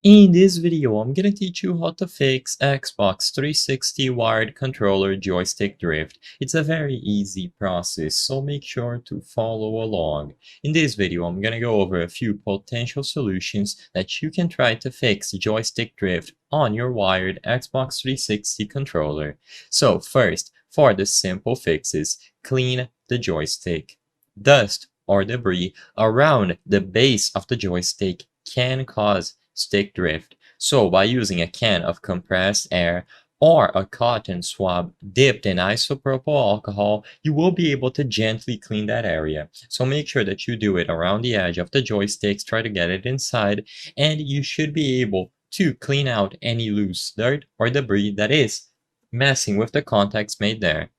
In this video, I'm gonna teach you how to fix Xbox 360 wired controller joystick drift. It's a very easy process, so make sure to follow along. In this video, I'm gonna go over a few potential solutions that you can try to fix joystick drift on your wired Xbox 360 controller. So first, for the simple fixes, clean the joystick. Dust or debris around the base of the joystick can cause stick drift. So by using a can of compressed air or a cotton swab dipped in isopropyl alcohol, you will be able to gently clean that area. So make sure that you do it around the edge of the joysticks, try to get it inside, and you should be able to clean out any loose dirt or debris that is messing with the contacts made there.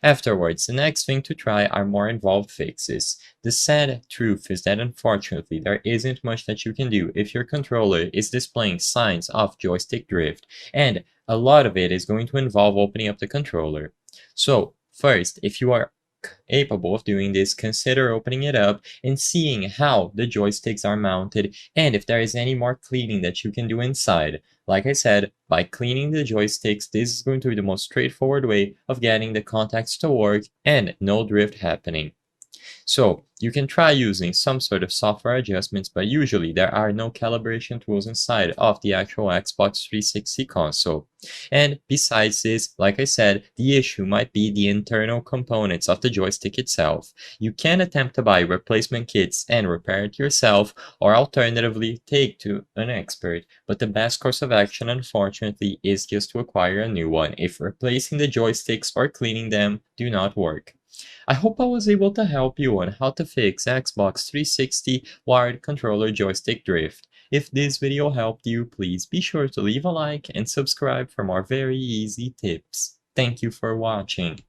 Afterwards, the next thing to try are more involved fixes. The sad truth is that unfortunately there isn't much that you can do if your controller is displaying signs of joystick drift, and a lot of it is going to involve opening up the controller. So, first, if you are capable of doing this, consider opening it up and seeing how the joysticks are mounted and if there is any more cleaning that you can do inside. Like I said, by cleaning the joysticks, this is going to be the most straightforward way of getting the contacts to work and no drift happening. So you can try using some sort of software adjustments, but usually there are no calibration tools inside of the actual Xbox 360 console. And besides this, like I said, the issue might be the internal components of the joystick itself. You can attempt to buy replacement kits and repair it yourself, or alternatively take to an expert, but the best course of action unfortunately is just to acquire a new one if replacing the joysticks or cleaning them do not work. I hope I was able to help you on how to fix Xbox 360 wired controller joystick drift. If this video helped you, please be sure to leave a like and subscribe for more very easy tips. Thank you for watching.